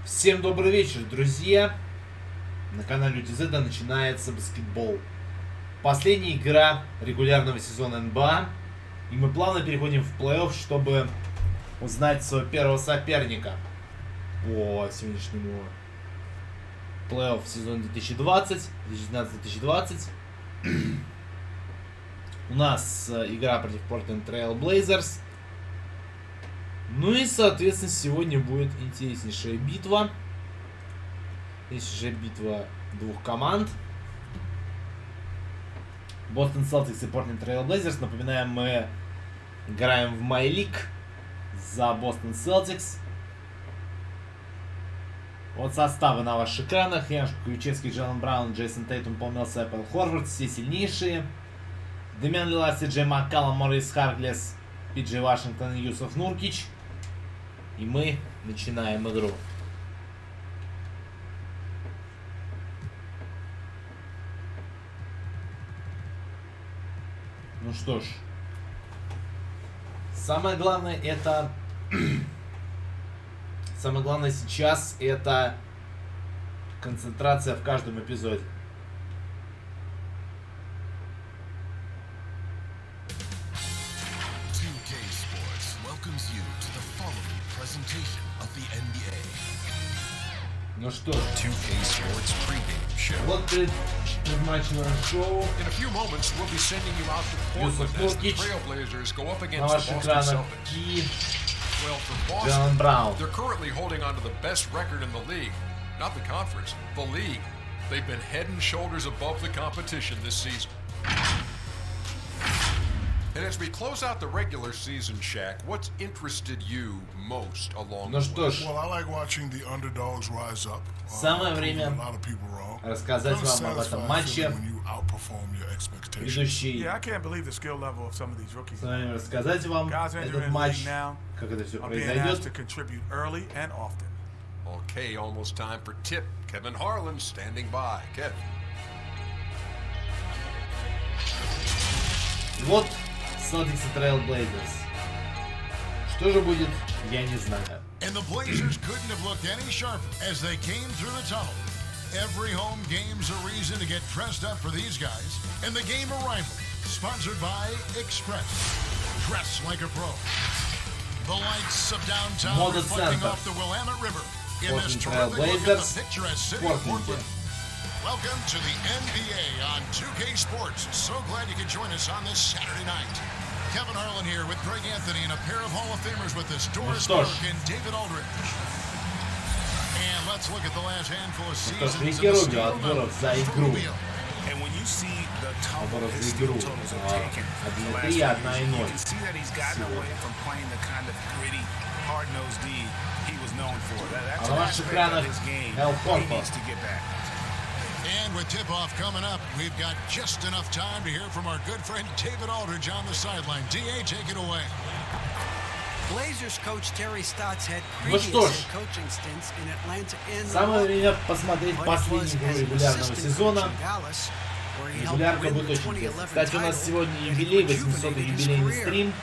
Всем добрый вечер, друзья! На канале UTZ начинается баскетбол. Последняя игра регулярного сезона НБА. И мы плавно переходим в плей-офф, чтобы узнать своего первого соперника по сегодняшнему плей-офф сезона 2020, 2019-2020. У нас игра против Portland Trail Blazers. Ну и, соответственно, сегодня будет интереснейшая битва. Интереснейшая битва двух команд. Boston Celtics и Portland Trail Blazers. Напоминаем, мы играем в My League за Boston Celtics. Вот составы на ваших экранах. Януш Ключевский, Джейлен Браун, Джейсон Тейтум, Пол Миллсап, Эл Хорфорд. Все сильнейшие. Демиан Лилард, Джей Маккаллум, Морис Харклес, Пиджей Вашингтон и Юсуф Нуркич. И мы начинаем игру. Ну что ж. Самое главное это... Самое главное сейчас это концентрация в каждом эпизоде. Ну что, вот предматчевое шоу. Юсуф Нуркич на ваших экранах и Jalen Brown. They're currently holding on to the best record in the league, not the conference, the league. They've been head and shoulders above the competition this season. And as we close out the regular season, Shaq, what's interested you most along the way? Well, I like watching the underdogs rise up. Самое время рассказать вам об этом матче. Ведущий. Самое время рассказать вам этот матч, как это все произойдет. Okay, almost time for tip. Kevin Harlan standing by. Kevin. Вот Celtics и Trail Blazers. Что же будет, я не знаю. And the Blazers couldn't have looked any sharper as they came through the tunnel. Every home game's a reason to get dressed up for these guys. And the game arrival, sponsored by Express. Dress like a pro. The lights of downtown reflecting off the Willamette River in this terrific look at the picturesque city of Portland. Welcome to the NBA on 2K Sports. So glad you could join us on this Saturday night. Kevin Harlan here with Greg Anthony and a pair of Hall of Famers with us, Doris Burke and David Aldridge. And let's look at the last handful of seasons of the Steel Mobile. And when you see the tumble his skill totals have taken for the last 2 years, you can see that he's gotten away from playing the kind of gritty, hard-nosed D he was known for. That's an aspect of his game he needs to get back. And with tip-off coming up, we've got just enough time to hear from our good friend David Aldridge on the sideline. DA, take it away. Blazers coach Terry Stotts had previous coaching stints in Atlanta and самое время посмотреть последнюю игру регулярного сезона. Регулярка будет очень интересна. Кстати, у нас сегодня юбилей, 800-й юбилейный стрим.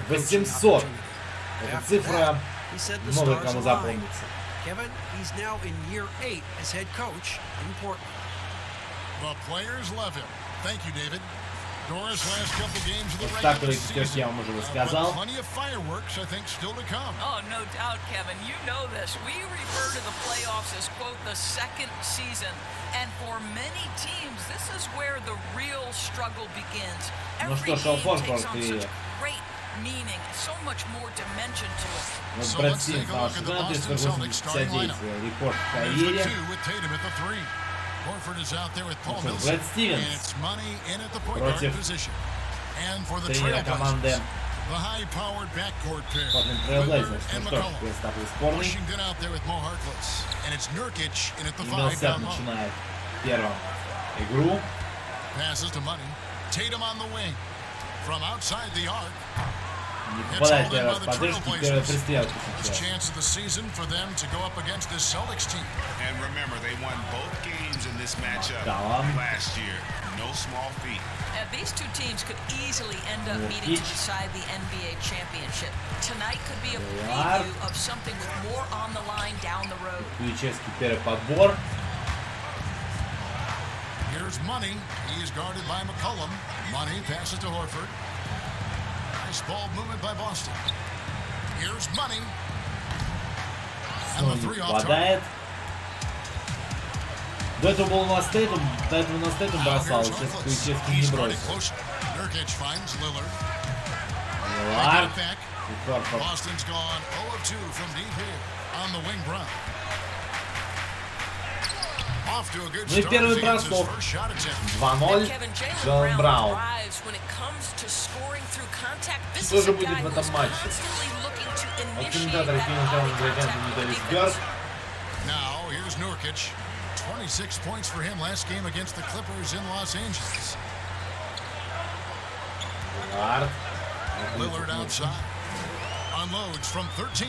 800. Эта цифра много кому запомнится. Kevin, he's now in year 8 as head coach in Portland. The players love him. Thank you, David. Doris, last couple games of the regular season. But Plenty of fireworks, I think, still to come. Oh, no doubt, Kevin. You know this. We refer to the playoffs as, quote, the second season. And for many teams, this is where the real struggle begins. Every game takes on such great meaning, so much more dimension to it. So let's take a look at the Boston Celtics starting lineup. Number 2 with Tatum at the 3. Horford is out there with Paul Millsap, and it's money in at the point guard position. And for the Trailblazers, the high-powered backcourt pair, Lillard and McCollum. Washington out there with Mo Harkless, and it's Nurkic in at the 5 down low. Passes to Money. Tatum on the wing. From outside the arc. Не попадает первый раз поддержки, первая пристрелка First сейчас. chance of the season for them to go up against this Celtics team. And remember, they won both games in this matchup Tamam. last year. No small feat. These two teams could easily end up meeting to decide the NBA championship. Tonight could be a preview of something with more on the line down the road. Ключевский первый подбор. Here's Money. He's guarded by McCollum. Money passes to Horford. Nice ball movement by Boston. Here's Money. And the three off target. Попадает. До этого был на Стейтум, до этого на Стейтум бросал, сейчас Ключевский не бросил. Nurkic finds Lillard. Лиллард. Boston's gone 0 of 2 from deep here on the wing Brown. Off to a good Ну и start первый as he gets his бросок. first shot attempt. 2-0. Джейлен Браун. Что же будет в этом матче? От комментатора Кевин Бёрд. Now here's Nurkic. 26 points for him last game against the Clippers in Los Angeles. Лиллард. Lillard outside. Unloads from 13.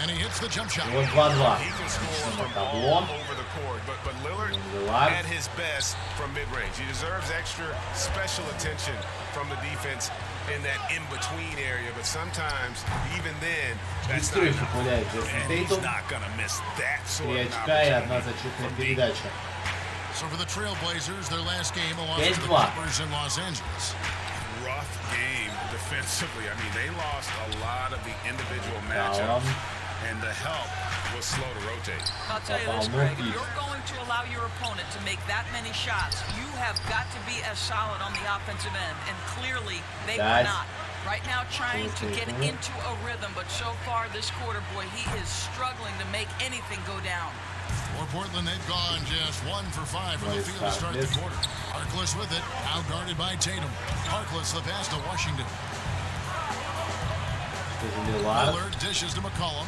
And he hits the jump shot. Вот 2-2. He can score from Табло. all over the court, but Lillard Lillard. at his best from mid-range. He deserves extra special attention from the defense in that in-between area, but sometimes, even then, that's not Быстрее enough. гуляет Джейсон And he's Тейтум. not gonna miss that sort 3 of очка и одна opportunity зачетная from deep. передача. So for the Trailblazers, their last game along with the 5-2. Clippers in Los Angeles. Rough game defensively. I mean, they lost a lot of the individual matchups, and the help was slow to rotate. I'll tell you this, Greg, if you're going to allow your opponent to make that many shots, you have got to be as solid on the offensive end, and clearly they were not. Right now trying to get into a rhythm, but so far this quarter, boy, he is struggling to make anything go down. For Portland, they've gone just 1 for 5 from the field to start the quarter. Harkless with it, out guarded by Tatum. Harkless the pass to Washington. Lillard dishes to McCollum.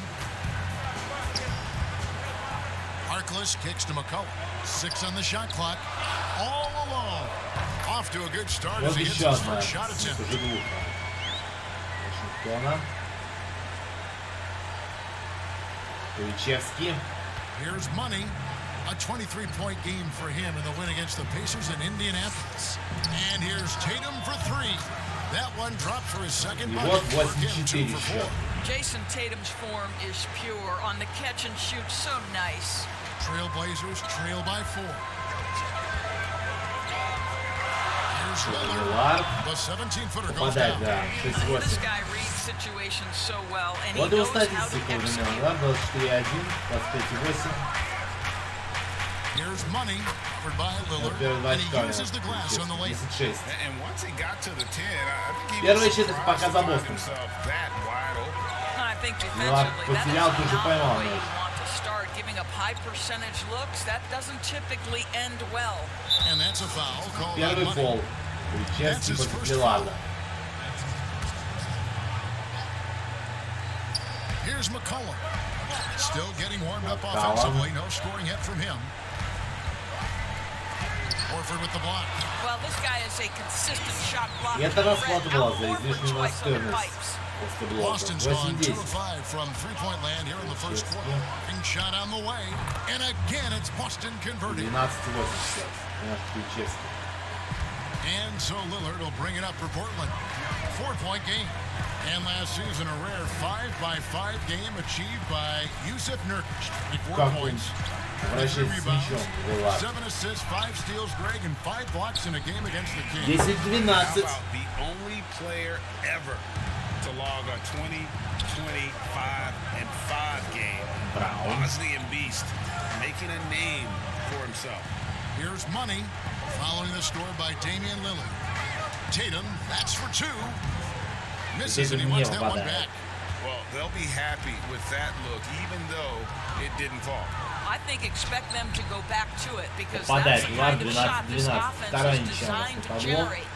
Harkless kicks to McCollum. 6 on the shot clock. All alone. Off to a good start as Вот he hits еще his одна. first shot attempt. Уже двух. Вашингтона. Ключевский. Here's Money. A 23-point game for him in the win against the Pacers in Indianapolis. And here's Tatum for 3. That one dropped for his second И bucket. вот For him, 2 84 for 4. счет. Jason Tatum's form is pure on the catch and shoot, so nice. Trailblazers trail by 4. Here's Lillard. Лиллард. The 17-footer goes Попадает, down. да. This 6-8. guy reads situations so well, and he Вот его knows how to статистика у execute. меня, да? 24-1, 25-8. Here's Money, covered by Lillard, Первые два and he очка. uses the glass on the layup. 10-6. And once he got to the 10, I think he Первая was четверть surprised пока to за find Бостон. himself that wide open. I think Лиллард defensively, that потерял, is тут же not поймал the way мяч. you want to start. Giving up high percentage looks, that doesn't typically end well. And that's a foul called on Первый Money. фол. Ключевский против Лилларда. Here's McCollum. Still getting warmed up McCollum. offensively. No scoring yet from him. Horford with the block. Well, this guy is a consistent shot blocker. И это расплата была за Out излишнюю twice on the настойность pipes. после блока. Boston's gone 2 8-10. of 5 from three-point land here in the first quarter. Big shot on the way. And again, it's Boston converting. 12-8 сейчас. Ключевский. And so Lillard will bring it up for Portland. 4-point game. And last season, a rare 5-by-5 game achieved by Yusuf Nurkic. 24 Как он points, 3 вращается с мячом, rebounds, Лиллард. 7 assists, 5 steals, Greg, and 5 blocks in a game against the Kings. 10-12. How about the only player ever to log a 20, 25, and 5 game? Brown. Bosnian Beast making a name for himself. Here's Money, following the score by Damian Lillard. Tatum, that's for 2. Misses, and he wants that one back. Well, they'll be happy with that look, even though it didn't fall. I think expect them to go back to it because Попадает. that's the kind of Лиллард shot this 12-12. offense Вторая is ничья designed после to табло. generate.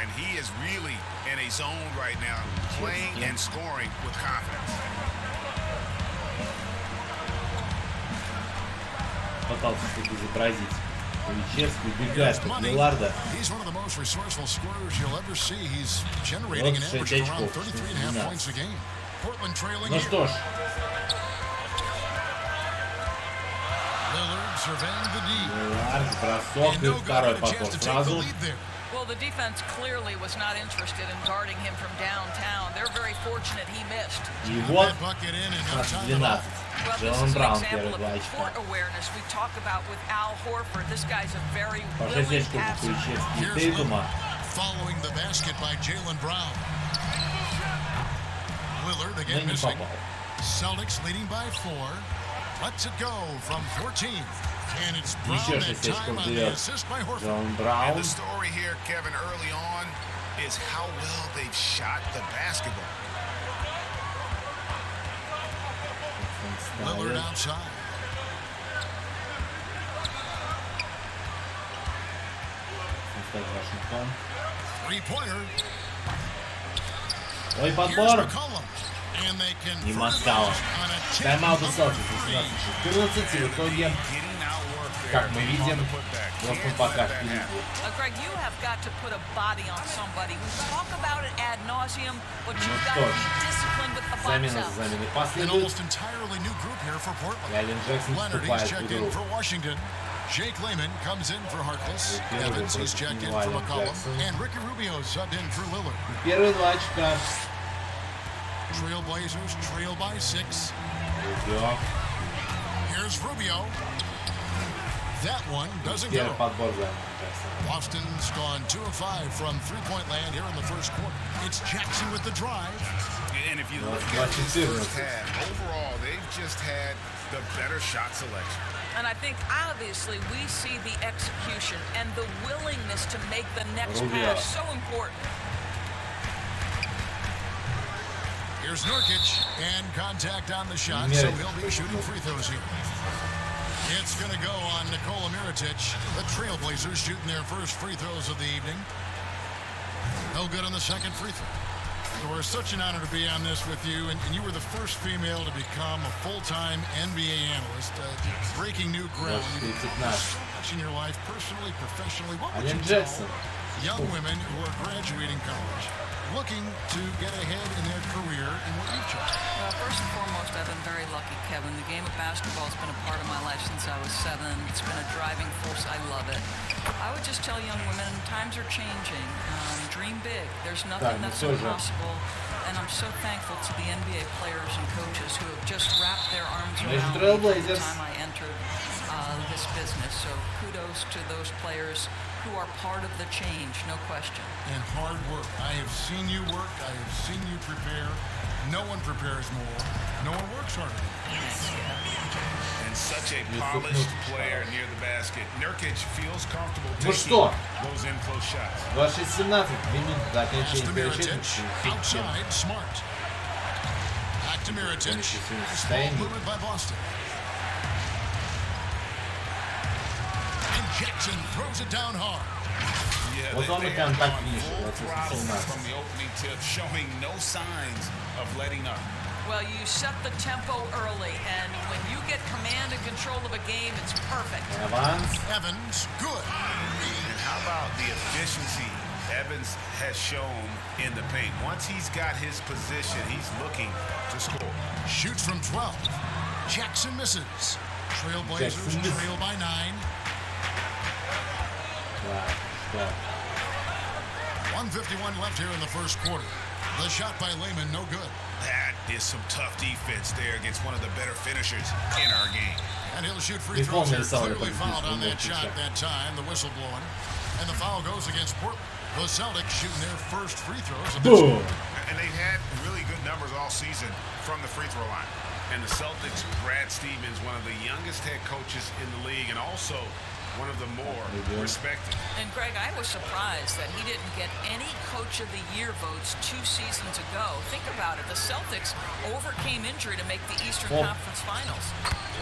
And he is really in a zone right now, playing and scoring with confidence. Пытался что-то изобразить. Ключевский убегает от Лиларда. 26 очков. Ну что ж. Лилард, бросок и второй подбор сразу. Well, the defense clearly was not interested in guarding him from downtown. They're very fortunate he missed. И вот 12. Well, this Jalen is an Brown example первый of 2 the очка. court awareness we talk about with Al Horford. This guy's a very По 6 willing очков у passer. Ключевский и Тейтума. Following the basket by Jalen Brown. Lillard Но again не missing. попал. Celtics leading by 4. Lets it go from 14. And it's Brown Еще that 6 time очков on the берет assist by Horford. Джон And Браун. the story here, Kevin, early on is how well they've shot the basketball. Lillard outside. Вашингтон. Three-pointer. Ой, Here's подбор. McCollum. And they can Не Маскала. Тайм-аут у Селтикс. 14 в итоге, как мы видим, просто пока впереди. Greg, you have got to put a body on somebody. We talk about it ad nauseum, but you've got что to ж, be disciplined with the box замена out. за заменой An последует. almost entirely new group here for Portland. Джейлен Джексон Leonard, he's вступает в checked in игру. for Washington. Jake Layman comes in for Harkless. Первый Evans, he's против checked in for Лайна McCollum. Джексон. And Ricky Rubio subbed in for Lillard. Первые 2 очка. Trailblazers trail by 6. Рубио. Here's Rubio. That one doesn't Первый go. подбор за Джексона. Boston's gone 2 of 5 from three-point land here in the first quarter. It's Jackson with the drive. And if you look at the 24. first half, overall, they've just had the better shot selection. And I think obviously we see the execution and the willingness to make the next Rubio. pass so important. Here's Nurkic, and contact on the shot, so he'll be shooting free throws here. It's going to go on Nikola Mirotic. The Trailblazers shooting their first free throws of the evening. No good on the second free throw. So we're such an honor to be on this with you, and you were the first female to become a full-time NBA analyst, breaking new ground. You've done so much in your life, personally, professionally. What would you tell young women who are graduating college, looking to get ahead in their career and what you've chosen? Well, first and foremost, I've been very lucky, Kevin. The game of basketball has been a part of my life since I was 7. It's been a driving force. I love it. I would just tell young women, times are changing. Dream big. There's nothing that's impossible. And I'm so thankful to the NBA players and coaches who have just wrapped their arms around me from the time I entered this business. So kudos to those players who are part of the change, no question. And hard work. I have seen you work. I have seen you prepare. No one prepares more. No one works harder. And such a polished player near the basket. Nurkic feels comfortable Ну taking что, those in close shots. 2:17 минут до окончания первой Mirotic, четверти. outside, Smart. Back to Mirotic. Small movement by Boston. And Jackson throws it down hard. Yeah, Вот он и had контакт gone финиша, full 20-17. throttle from the opening tip, showing no signs of letting up. Well, you set the tempo early, and when you get command and control of a game, it's perfect. Аванс. Evans, good. And how about the efficiency Evans has shown in the paint? Once he's got his position, he's looking to score. Shoots from 12. Jackson misses. Trailblazers Jackson misses. trail by 9. Да, что? 1:51 left here in the first quarter. The shot by Layman, no good. That is some tough defense there against one of the better finishers in our game. And he'll shoot free He's throws here. vulnerable, Clearly but he's fouled on that vulnerable. shot that time. The whistle blowing. And the foul goes against Portland. The Celtics shooting their first free throws of this Boom. And they've had really good numbers all season from the free throw line. And the Celtics, Brad Stevens, one of the youngest head coaches in the league and also one of the more respected. And Greg, I was surprised that he didn't get any Coach of the Year votes 2 seasons ago. Think about it. The Celtics overcame injury to make the Eastern Conference Finals.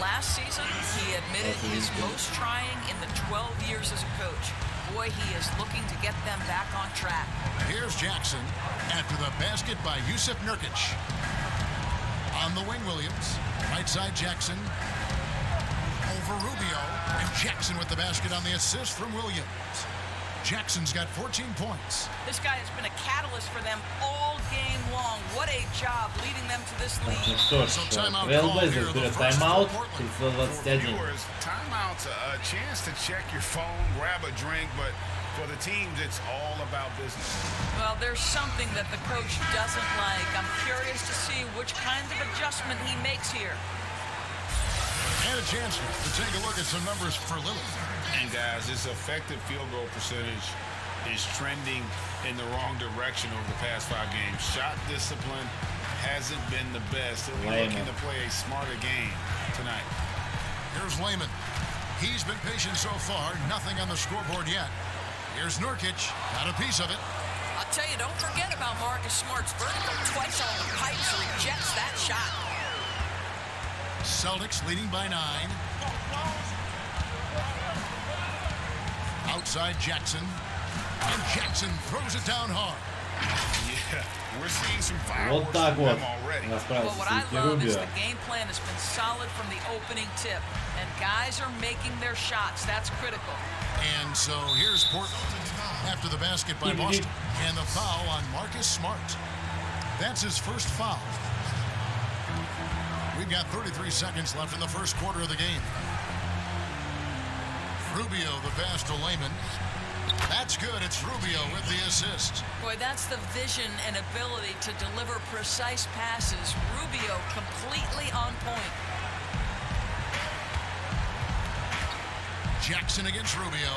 Last season, he admitted his most trying in the 12 years as a coach. Boy, he is looking to get them back on track. Here's Jackson after the basket by Yusuf Nurkic. On the wing, Williams. Right side, Jackson. Over for Rubio, and Jackson with the basket on the assist from Williams. Jackson's got 14 points. This guy has been a catalyst for them all game long. What a job leading them to this lead. Ну что ж, Trailblazers берет тайм-аут, 321. Timeout's a chance to check your phone, grab a drink, but for the teams, it's all about business. Well, there's something that the coach doesn't like. I'm curious to see which kind of adjustment he makes here. And a chance to take a look at some numbers for Lillard. And guys, this effective field goal percentage is trending in the wrong direction over the past 5 games. Shot discipline hasn't been the best. He'll be looking to play a smarter game tonight. Here's Layman. He's been patient so far. Nothing on the scoreboard yet. Here's Nurkic. Got a piece of it. I'll tell you, don't forget about Marcus Smart's vertical. Twice on the pipes, rejects that shot. Celtics leading by 9. Outside Jackson. And Jackson throws it down hard. Yeah, we're seeing some fireworks from them already. Well, what I love is the game plan has been solid from the opening tip. And guys are making their shots. That's critical. And so here's Portland after the basket by Boston. And the foul on Marcus Smart. That's his first foul. We've got 33 seconds left in the first quarter of the game. Rubio the pass to Layman. That's good. It's Rubio with the assist. Boy, that's the vision and ability to deliver precise passes. Rubio completely on point. Jackson against Rubio.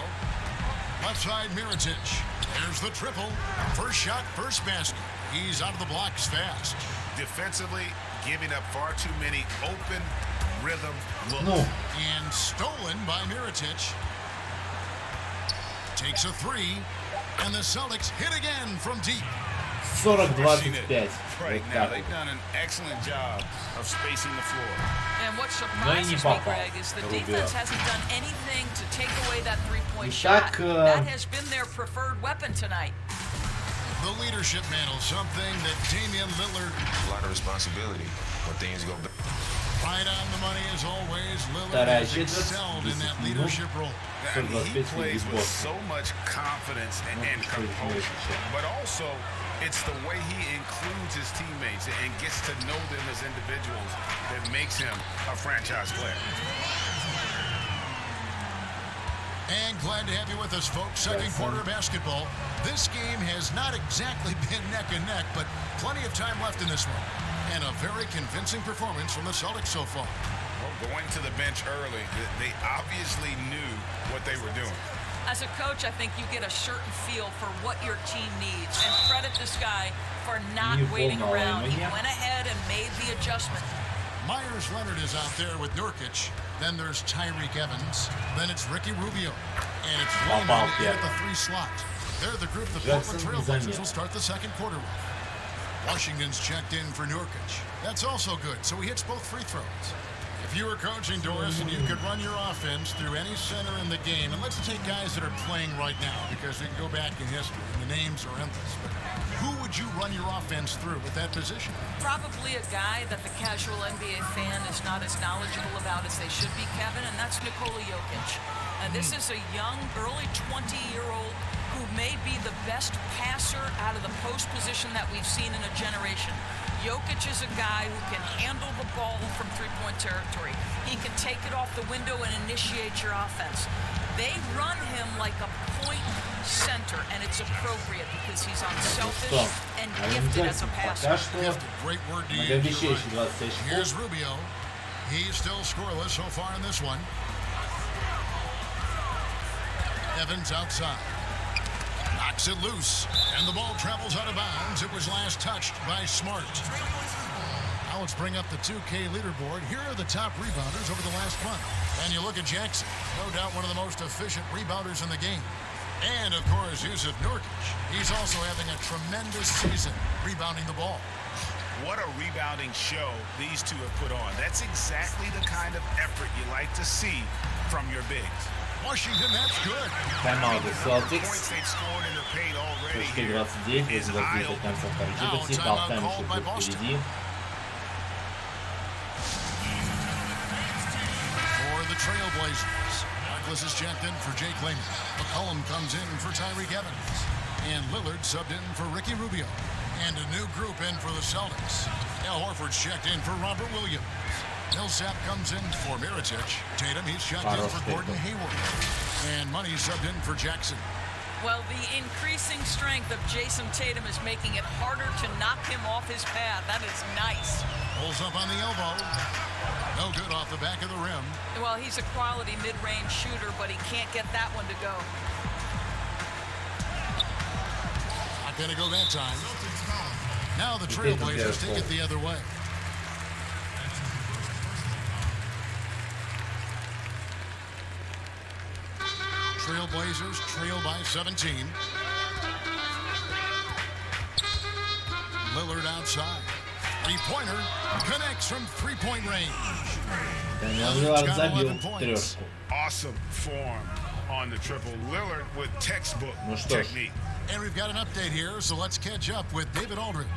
Left side Mirotic. There's the triple. First shot, first basket. He's out of the blocks fast. Defensively, giving up far too many open rhythm looks. Ну, And stolen by Mirotic. Takes a 3. And the Celtics hit again from deep. 40-25. Right Вот now, так they've вот. done an excellent job of spacing the floor. And what surprises me, Greg, is the defense hasn't done anything to take away that three-point shot. That has been their preferred weapon tonight. The leadership mantle, something that Damian Lillard. A lot of responsibility when things go bad. Right on the money as always. Lillard Вторая has четверть, excelled in 10 that минут. leadership role. And he 125 plays with Бостон. so much confidence and composure. But also, it's the way he includes his teammates and gets to know them as individuals that makes him a franchise player. And glad to have you with us, folks. Second quarter basketball. This game has not exactly been neck and neck, but plenty of time left in this one. And a very convincing performance from the Celtics so far. Well, going to the bench early, they obviously knew what they were doing. As a coach, I think you get a certain feel for what your team needs. And credit this guy for not waiting around. He went ahead and made the adjustment. Myers Leonard is out there with Nurkic. Then there's Tyreek Evans. Then it's Ricky Rubio. And it's Layman at the 3 slot. They're the group the Portland Trailblazers will start the second quarter with. Washington's checked in for Nurkic. That's also good, so he hits both free throws. If you were coaching, Doris, and you could run your offense through any center in the game, and let's take guys that are playing right now because we can go back in history, and the names are endless. But who would you run your offense through at that position? Probably a guy that the casual NBA fan is not as knowledgeable about as they should be, Kevin, and that's Nikola Jokic. And this is a young, early 20-year-old who may be the best passer out of the post position that we've seen in a generation. Jokic is a guy who can handle the ball from three-point territory. He can take it off the window and initiate your offense. They run him like a point center, and it's appropriate because he's unselfish and gifted as a passer. Пока что Great word to use. многообещающий 26 Here's секунд. Rubio. He's still scoreless so far in this one. Evans outside. Knocks it loose, and the ball travels out of bounds. It was last touched by Smart. Now let's bring up the 2K leaderboard. Here are the top rebounders over the last month. And you look at Jackson, no doubt one of the most efficient rebounders in the game. And, of course, Yusuf Nurkic. He's also having a tremendous season rebounding the ball. What a rebounding show these two have put on. That's exactly the kind of effort you like to see from your bigs. Washington, that's good. Тайм-аут у Celtics. Points they've scored and are paid already Точки here 29, is 29 до конца второй четверти. Halftime еще будет впереди. For the Trailblazers. Harkless is checked in for Jake Layman. McCollum comes in for Tyreek Evans. And Lillard subbed in for Ricky Rubio. And a new group in for the Celtics. Al Horford's checked in for Robert Williams. Millsap comes in for Mirotic. Tatum, he's checked in for Gordon Hayward. And Money subbed in for Jackson. Well, the increasing strength of Jason Tatum is making it harder to knock him off his path. That is nice. Pulls up on the elbow. No good off the back of the rim. Well, he's a quality mid-range shooter, but he can't get that one to go. Not going to go that time. Now the Trailblazers take it the other way. Trailblazers trail by 17. Lillard outside. Three-pointer connects from three-point range. Lillard's got 11 points. Awesome form on the triple. Lillard with textbook technique. And we've got an update here, so let's catch up with David Aldridge.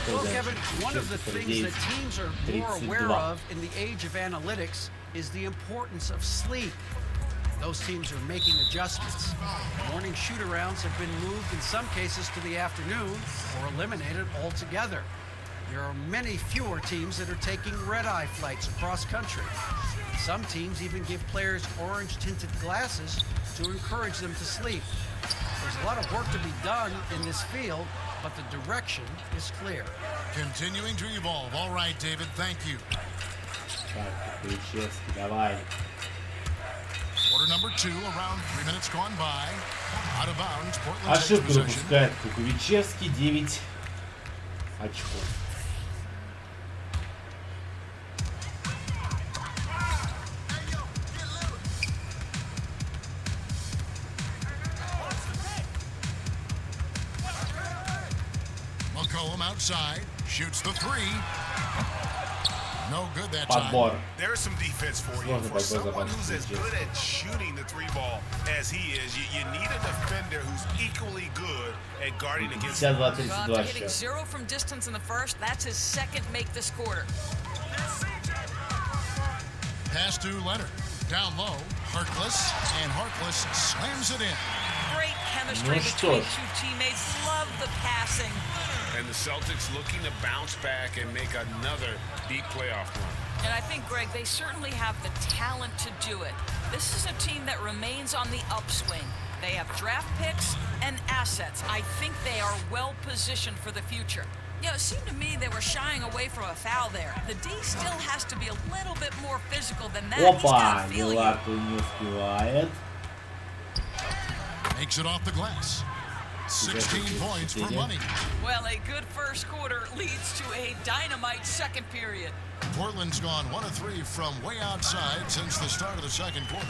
Well, Kevin, one of the things that teams are more aware of in the age of analytics is the importance of sleep. Those teams are making adjustments. Morning shoot-arounds have been moved in some cases to the afternoon or eliminated altogether. There are many fewer teams that are taking red-eye flights across country. Some teams even give players orange-tinted glasses to encourage them to sleep. There's a lot of work to be done in this field, but the direction is clear. Continuing to evolve. All right, David, thank you. Quarter number 2, around 3 minutes gone by. Out of bounds, Portland takes Ошибку possession. допускает Куковичевский, 9 очков. McCollum outside, shoots the three. No good that time. Подбор. There's some defense for you. For someone who's as good at shooting the three ball as he is, you need a defender who's equally good at guarding against him. 52-32 After hitting счет. 0 from distance in the first, that's his second make this quarter. Pass to Leonard. Down low, Harkless, and Harkless slams it in. Great chemistry between two teammates. Love the passing. And the Celtics looking to bounce back and make another deep playoff run. And I think, Greg, they certainly have the talent to do it. This is a team that remains on the upswing. They have draft picks and assets. I think they are well positioned for the future. You know, it seemed to me they were shying away from a foul there. The D still has to be a little bit more physical than that. He's got Опа, to feel you. Милаку не успевает. Makes it off the glass. 16 points for Money. Well, a good first quarter leads to a dynamite second period. Portland's gone 1 of 3 from way outside since the start of the second quarter.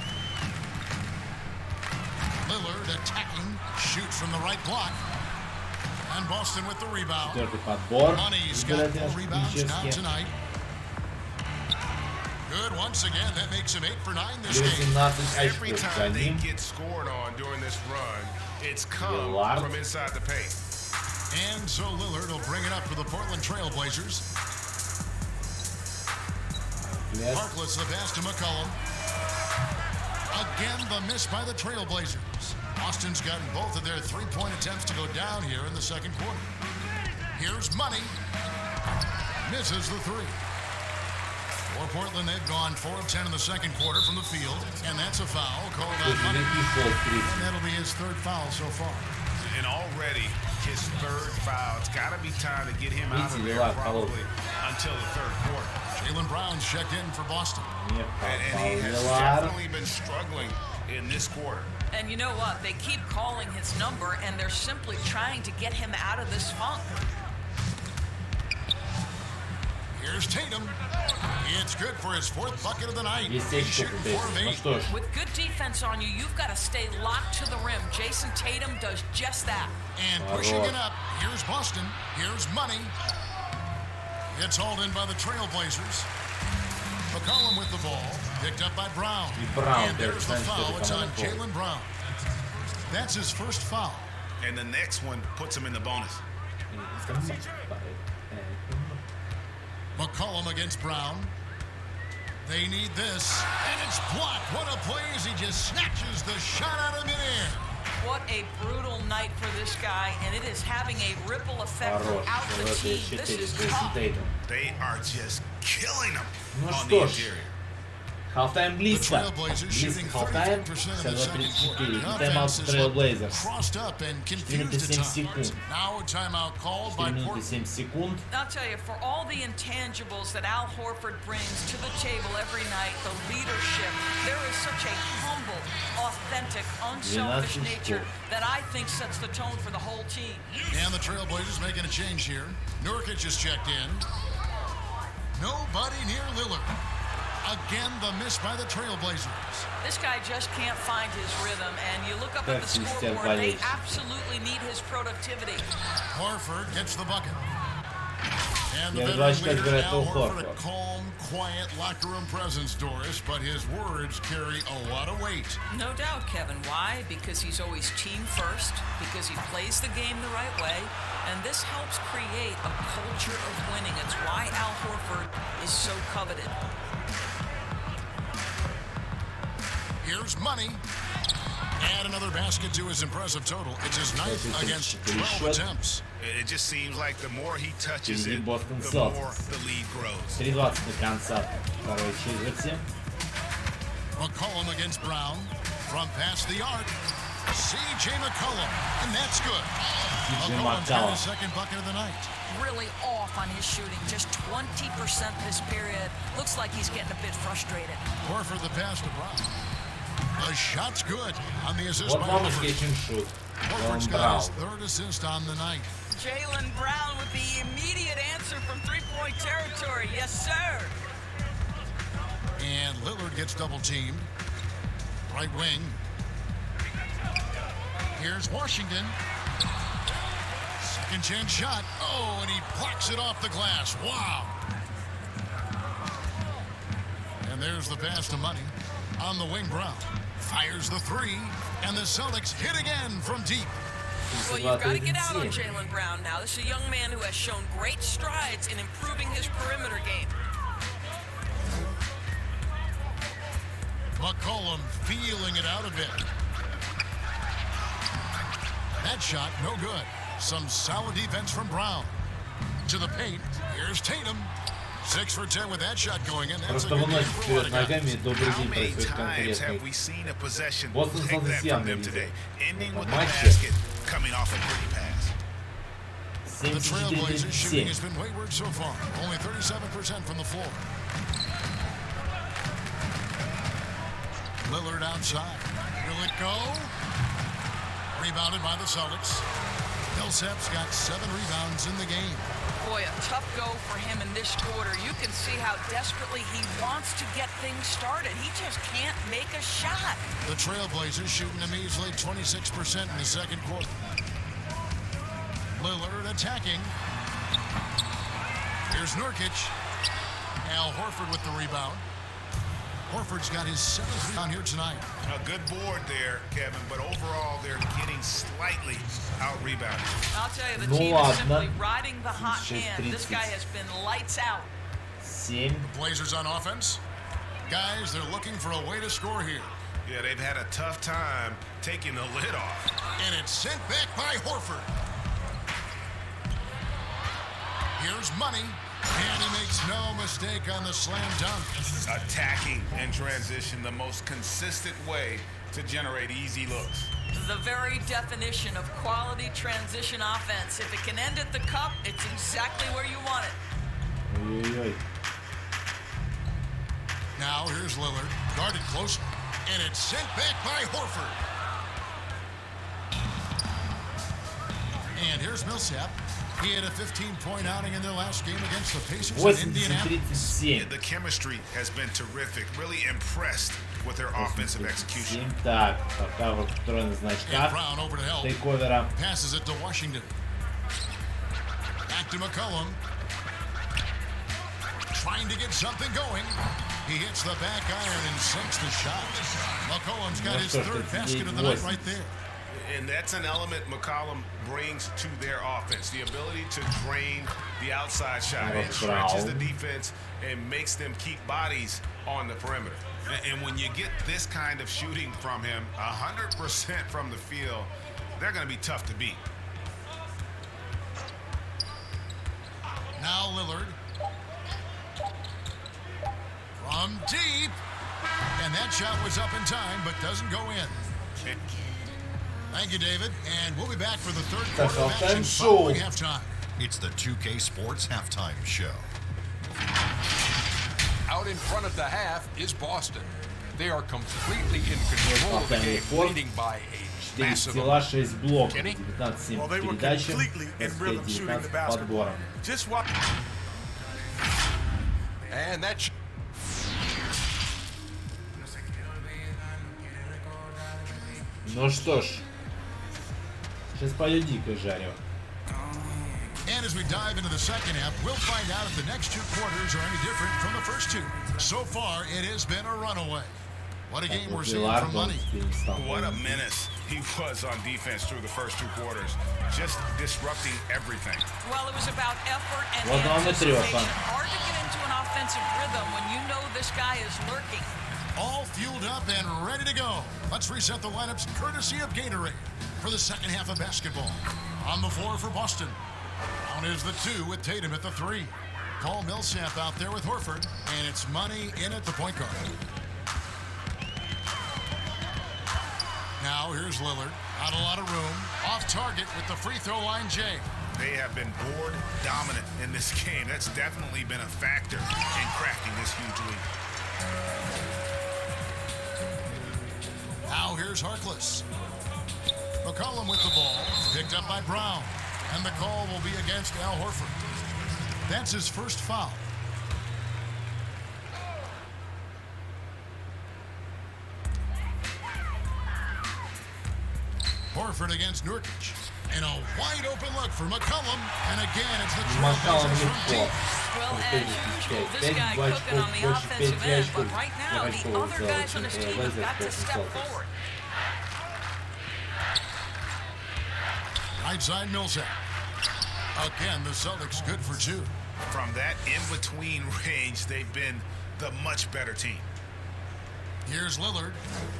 Lillard attacking, shoots from the right block. And Boston with the rebound. Четвертый подбор. Money's got 4 rebounds now tonight. Good once again. That makes him 8 for 9 this game. 18 Every очков за time they ним. get scored on during this run, it's come Lillard. from inside the paint. And so Lillard will bring it up for the Portland Trailblazers. Yes. Harkless the pass to McCollum. Again, the miss by the Trailblazers. Boston's gotten both of their three-point attempts to go down here in the second quarter. Here's Money. Misses the three. For Portland, they've gone 4 of 10 in the second quarter from the field, and that's a foul called on Money. And that'll be his third foul so far. And already his third foul. It's got to be time to get him out of there probably until the third quarter. Jalen Brown's checked in for Boston. And he has definitely been struggling in this quarter. And you know what? They keep calling his number, and they're simply trying to get him out of this funk. Here's Tatum. It's good for his 4th bucket of the night. Есть He's очки shooting у 4 of Тейсона. Ну 8. что ж, With good defense on you, you've got to stay locked to the rim. Jason Tatum does just that. And pushing it up. Here's Boston. Here's Money. It's hauled in by the Trailblazers. McCollum with the ball. Picked up by Brown. Brown And there's the there's foul. It's on Brown. Jalen Brown. That's his first foul. And the next one puts him in the bonus. McCollum against Brown. They need this. And it's What a play as he just snatches the shot out of midair. What a brutal night for this guy, and it is having a ripple effect throughout the team. This is tough. They are just killing them Ну on the что ж, interior. Halftime близко. Близко halftime. 52-34. И тайм-аут Trailblazers. 4 минуты 7 секунд. 4 минуты 7 секунд. I'll tell you, for all the intangibles that Al Horford brings to the table every night, the leadership, there is such a humble, authentic, unselfish nature that I think sets the tone for the whole team. And the Trailblazers making a change here. Nurkic just checked in. Nobody near Lillard. Again, the miss by the Trailblazers. This guy just can't find his rhythm, and you look up at the scoreboard, they absolutely need his productivity. Horford gets the bucket. And the Я veteran думаю, leader что Al это Horford, a Horford. calm, quiet locker room presence, Doris, but his words carry a lot of weight. No doubt, Kevin. Why? Because he's always team first, because he plays the game the right way, and this helps create a culture of winning. It's why Al Horford is so coveted. Here's money. Add another basket to his impressive total. It's his ninth against 12 attempts. It just seems like the more he touches it, the Boston more Celtics. the lead grows. 3:20 до конца второй четверти. McCollum against Brown. From past the arc. C.J. McCollum. And that's good. McCollum's got his second bucket of the night. Really off on his shooting, just 20% this period. Looks like he's getting a bit frustrated. Horford the pass to Brown. The shot's good on the assist Вот by вам Horford. catch and shoot. Horford's Jalen got Brown. his third assist on the night. Jalen Brown with the immediate answer from three-point territory. Yes, sir. And Lillard gets double teamed. Right wing. Here's Washington. Second chance shot. Oh, and he blocks it off the glass. Wow. And there's the pass to Money. On the wing, Brown fires the three. And the Celtics hit again from deep. Well, you've got to get out on Jalen Brown now. This is a young man who has shown great strides in improving his perimeter game. McCollum feeling it out a bit. That shot, no good. Some solid defense from Brown. To the paint. Here's Tatum. 6 for 10 with that shot going in. That's a Просто good game выносит for вперед a lot of ногами, и добрый How день many происходит times have конкретный. we seen a possession Boston take that Celtics from явно them видел. today, ending with the Матче. basket coming off a pretty pass? The Trailblazers shooting 74-37. has been wayward so far. Only 37% from the floor. Lillard outside. Will it go? Rebounded by the Celtics. Millsap's got 7 rebounds in the game. Boy, a tough go for him in this quarter. You can see how desperately he wants to get things started. He just can't make a shot. The Trailblazers shooting a measly 26% in the second quarter. Lillard attacking. Here's Nurkic. Al Horford with the rebound. Horford's got his 7th rebound here tonight. A good board there, Kevin, but overall they're getting slightly out-rebounded. I'll tell you, the Ну team is ладно. simply riding the hot hand. 36-30. This guy has been lights out. 7. Blazers on offense. Guys, they're looking for a way to score here. Yeah, they've had a tough time taking the lid off. And it's sent back by Horford. Here's Money. And he makes no mistake on the slam dunk. Attacking in transition, the most consistent way to generate easy looks. The very definition of quality transition offense. If it can end at the cup, it's exactly where you want it. Ой-ой-ой. Now here's Lillard. Guarded close. And it's sent back by Horford. And here's Millsap. He had a 15-point outing in their last game against the Pacers in Indianapolis. 80-37. The chemistry has been terrific. Really impressed with their offensive execution. 7. Так, пока вот встроен And значка Brown over to help. тейковера. Passes it to Washington. Back to McCollum. Trying to get something going. He hits the back iron and sinks the shot. McCollum's got his third basket of the night right there. And that's an element McCollum brings to their offense. The ability to drain the outside shot. It stretches the defense and makes them keep bodies on the perimeter. And when you get this kind of shooting from him, 100% from the field, they're going to be tough to beat. Now Lillard. From deep. And that shot was up in time, but doesn't go in. Thank you, David. And we'll be back for the third quarter of action following halftime. It's the 2K Sports Halftime Show. Out in front of the half is Boston. They are completely in control of the game, leading by a massive amount. 6 блоков, Kenny? 19 передачи, 19 подбором. And that Ну что ж, сейчас пойдет дикое жарево. And as we dive into the second half, we'll find out if the next two quarters are any different from the first two. So far, it has been a runaway. What a game we're seeing from Money. What a menace he was on defense through the first two quarters. Just disrupting everything. Well, it was about effort and Вот он и трёх, anticipation. Hard to get into an offensive rhythm when you know this guy is lurking. All fueled up and ready to go. Let's reset the lineups courtesy of Gatorade for the second half of basketball. On the floor for Boston. Brown is the 2 with Tatum at the 3. Paul Millsap out there with Horford, and it's Money in at the point guard. Now here's Lillard. Not a lot of room. Off target with the free throw line, Jay. They have been board dominant in this game. That's definitely been a factor in cracking this huge lead. Now here's Harkless. McCollum with the ball. Picked up by Brown. And the call will be against Al Horford. That's his first foul. Horford against Nurkic. And a wide open look for McCollum. And again, it's the Trailblazers from deep. Well, as usual, this guy cooking on the offensive end, but right now, the other guys on his team have got to step forward. Right side Millsap. Again, the Celtics good for 2. From that in-between range, they've been the much better team. Here's Lillard.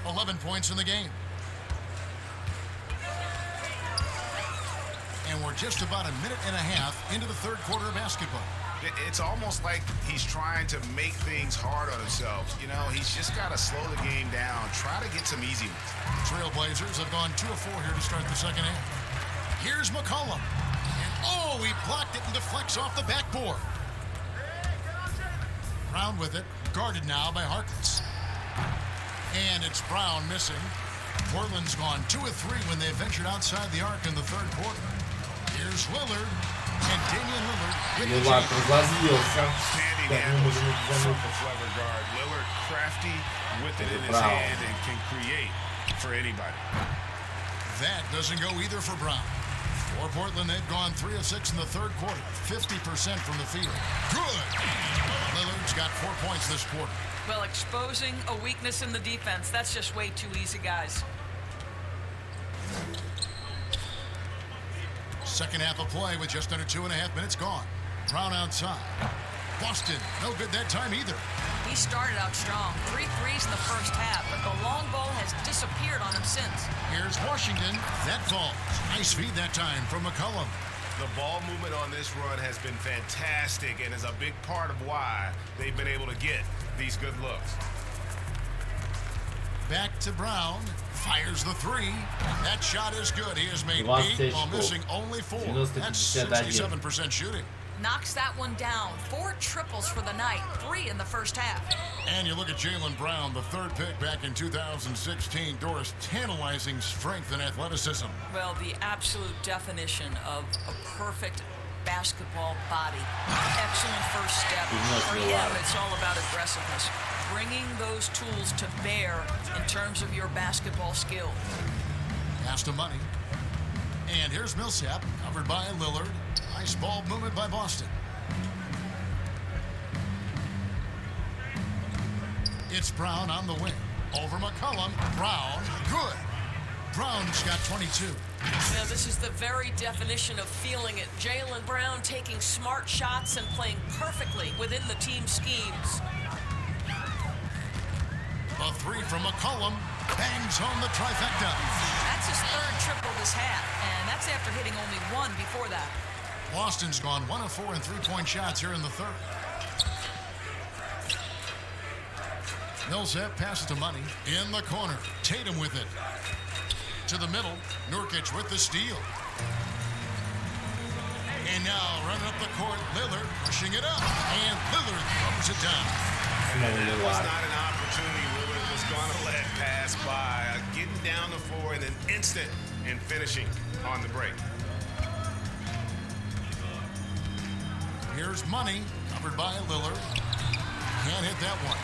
11 points in the game. And we're just about a minute and a half into the third quarter of basketball. It's almost like he's trying to make things hard on himself. You know, he's just got to slow the game down, try to get some easy ones. Trailblazers have gone 2 of 4 here to start the second half. Here's McCollum. And oh, he blocked it and deflects off the backboard. Brown with it, guarded now by Harkless. And it's Brown missing. Portland's gone 2 of 3 when they ventured outside the arc in the third quarter. Here's Lillard. And Damian Lillard with the Standing ambush from the clever guard. Lillard crafty with it in his hand and can create for anybody. That doesn't go either for Brown. For Portland, they've gone 3 of 6 in the third quarter. 50% from the field. Good! Lillard's got 4 points this quarter. Well, exposing a weakness in the defense, that's just way too easy, guys. Second half of play with just under 2.5 minutes gone. Brown outside. Boston, no good that time either. He started out strong. 3 threes in the first half, but the long ball has disappeared on him since. Here's Washington. That falls. Nice feed that time from McCollum. The ball movement on this run has been fantastic and is a big part of why they've been able to get these good looks. Back to Brown. Fires the 3. That shot is good. He has made 8 while missing only 4. That's 67% shooting. Knocks that one down. 4 triples for the night. 3 in the first half. And you look at Jalen Brown, the 3rd pick back in 2016. Doris, tantalizing strength and athleticism. Well, the absolute definition of a perfect basketball body. Excellent first step. For him, it's all about aggressiveness. Bringing those tools to bear in terms of your basketball skill. Pass to Money. And here's Millsap, covered by Lillard. Nice ball movement by Boston. It's Brown on the wing. Over McCollum. Brown. Good. Brown's got 22. Now, this is the very definition of feeling it. Jalen Brown taking smart shots and playing perfectly within the team schemes. A three from McCollum. Bangs home the trifecta. That's his third triple this half, and that's after hitting only one before that. Boston's gone 1 of 4 in three-point shots here in the third. Millsap passes to Money in the corner. Tatum with it. To the middle. Nurkic with the steal. And now running up the court, Lillard pushing it up. And Lillard throws it down. That was not an opportunity Lillard was going to let pass by. Getting down the floor in an instant and finishing on the break. Here's Money, covered by Lillard. Can't hit that one.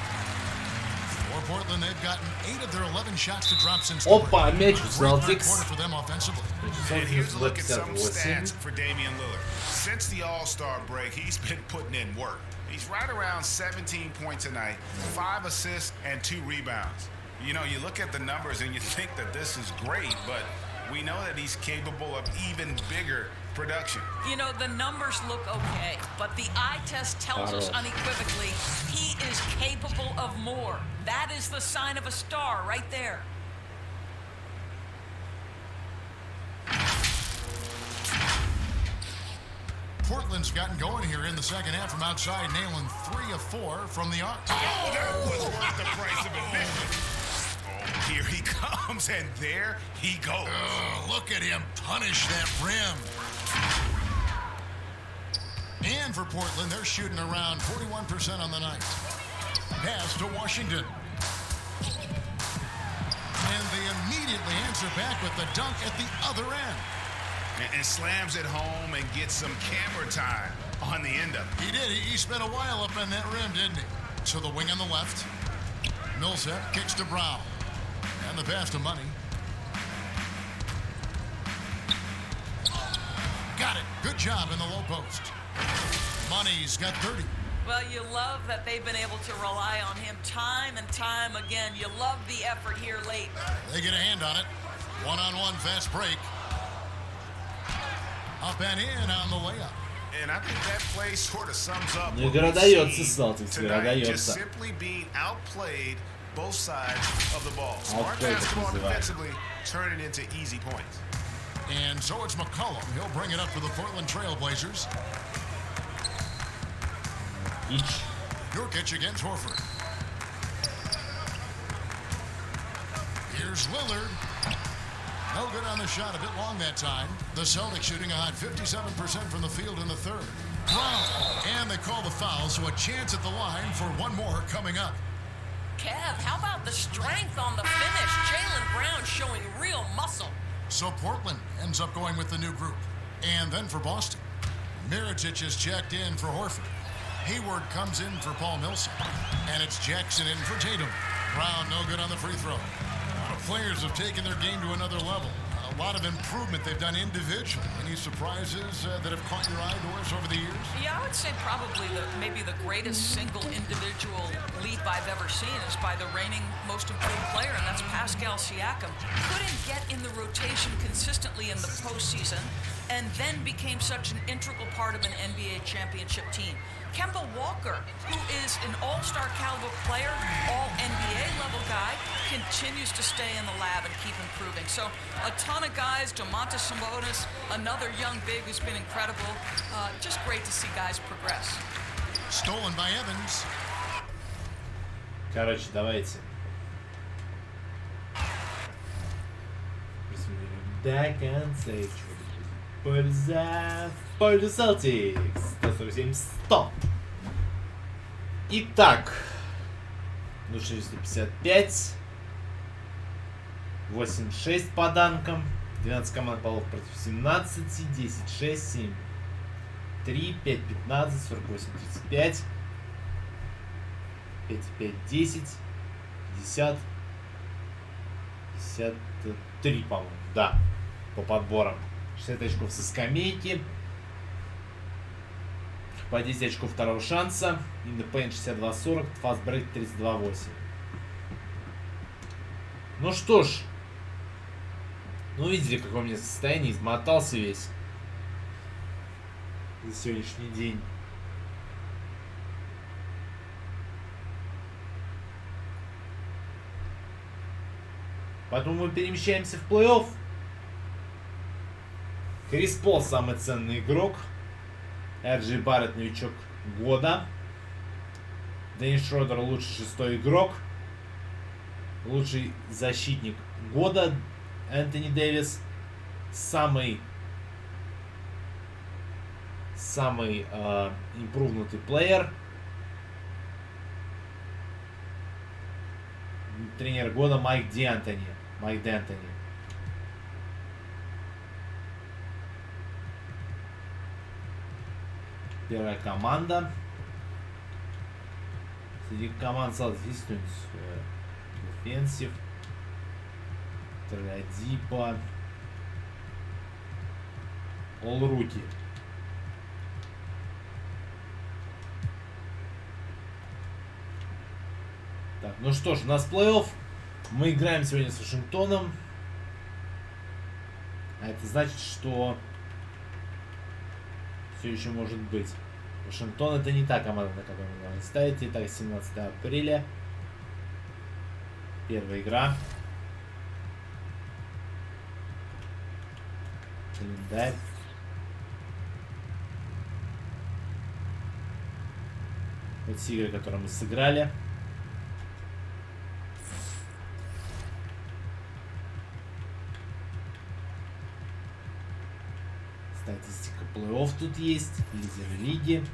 For Portland, they've gotten 8 of their 11 shots to drop since Опа, мяч у Celtics. corner for them offensively. And here's a look at some 58. stats for Damian Lillard. Since the All-Star break, he's been putting in work. He's right around 17 points a night, 5 assists, and 2 rebounds. You know, you look at the numbers and you think that this is great, but we know that he's capable of even bigger production. You know, the numbers look okay, but the eye test tells us unequivocally he is capable of more. That is the sign of a star right there. Portland's gotten going here in the second half from outside, nailing 3 of 4 from the arc. Oh, that was worth the price of admission. Oh, here he comes, and there he goes. Oh, look at him punish that rim. And for Portland, they're shooting around 41% on the night. Pass to Washington. And they immediately answer back with the dunk at the other end. And slams it home and gets some camera time on the end of it. He did. He spent a while up on that rim, didn't he? To the wing on the left. Millsap kicks to Brown. And the pass to Money. Got it. Good job in the low post. Money's got 30. Well, you love that they've been able to rely on him time and time again. You love the effort here late. They get a hand on it. One-on-one fast break. Up and in on the layup. And I think that play sort of sums up Ну, what игра we've дается seen Celtics, игра tonight, just дается. simply being outplayed both sides of the ball. Smart Outplayed, basketball так называемый. defensively, turning into easy points. And so it's McCollum. He'll bring it up for the Portland Trail Blazers. Each. Nurkic against Horford. Here's Lillard. No good on the shot, a bit long that time. The Celtics shooting a hot 57% from the field in the third. Brown. And they call the foul, so a chance at the line for one more coming up. Kev, how about the strength on the finish? Jalen Brown showing real muscle. So Portland ends up going with the new group. And then for Boston, Mirotic is checked in for Horford. Hayward comes in for Paul Millsap. And it's Jackson in for Tatum. Brown no good on the free throw. The players have taken their game to another level. A lot of improvement they've done individually. Any surprises that have caught your eye, Doris, over the years? Yeah, I would say probably maybe the greatest single individual leap I've ever seen is by the reigning most improved player, and that's Pascal Siakam. Couldn't get in the rotation consistently in the postseason, and then became such an integral part of an NBA championship team. Kemba Walker, who is an all-star caliber player, all-NBA level guy, continues to stay in the lab and keep improving. So a ton of guys, Domantas Sabonis, another young big who's been incredible. Just great to see guys progress. Stolen by Evans. Короче, давайте. Посмотрим до конца. Польза Celtics. 147-100. Итак. Ну, 455. 8-6 по данкам. 12 команд полов против 17. 10-6, 7. 3, 5, 15, 48, 35. 5, 5, 10. 50. 53, по-моему. Да, по подборам. 60 очков со скамейки. По 10 очков второго шанса. In the paint 62-40. Fast break 32-8. Ну что ж. Ну видели, какое у меня состояние. Измотался весь. За сегодняшний день. Поэтому мы перемещаемся в плей-офф. Крис Пол самый ценный игрок. Эрджи Барретт новичок года. Деннис Шродер лучший 6-й игрок. Лучший защитник года. Энтони Дэвис самый импрувнутый плеер. Тренер года Майк Д'Антони. Первая команда. Среди команд здесь Дефенсив, Традипа, All-Rookie. Так, ну что ж, у нас плей-офф. Мы играем сегодня с Вашингтоном. А это значит, что все еще может быть. Вашингтон это не та команда, на которую вы должны ставить. Итак, 17 апреля. Первая игра. Календарь. Вот все игры, которые мы сыграли. Статистика плей-офф тут есть. Лидеры лиги.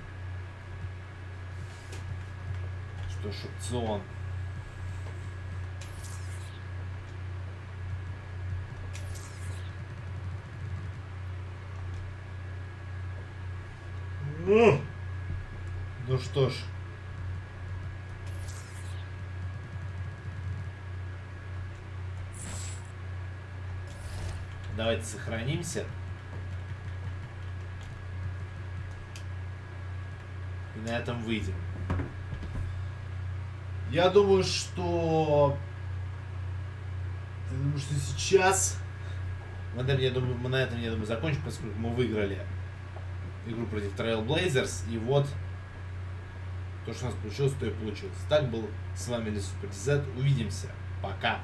Что ж, опцион. Ну что ж. Давайте сохранимся. И на этом выйдем. Я думаю, что сейчас мы на этом, я думаю, закончим, поскольку мы выиграли игру против Trail Blazers. И вот то, что у нас получилось, то и получилось. Так был с вами Leaderboard. Увидимся. Пока.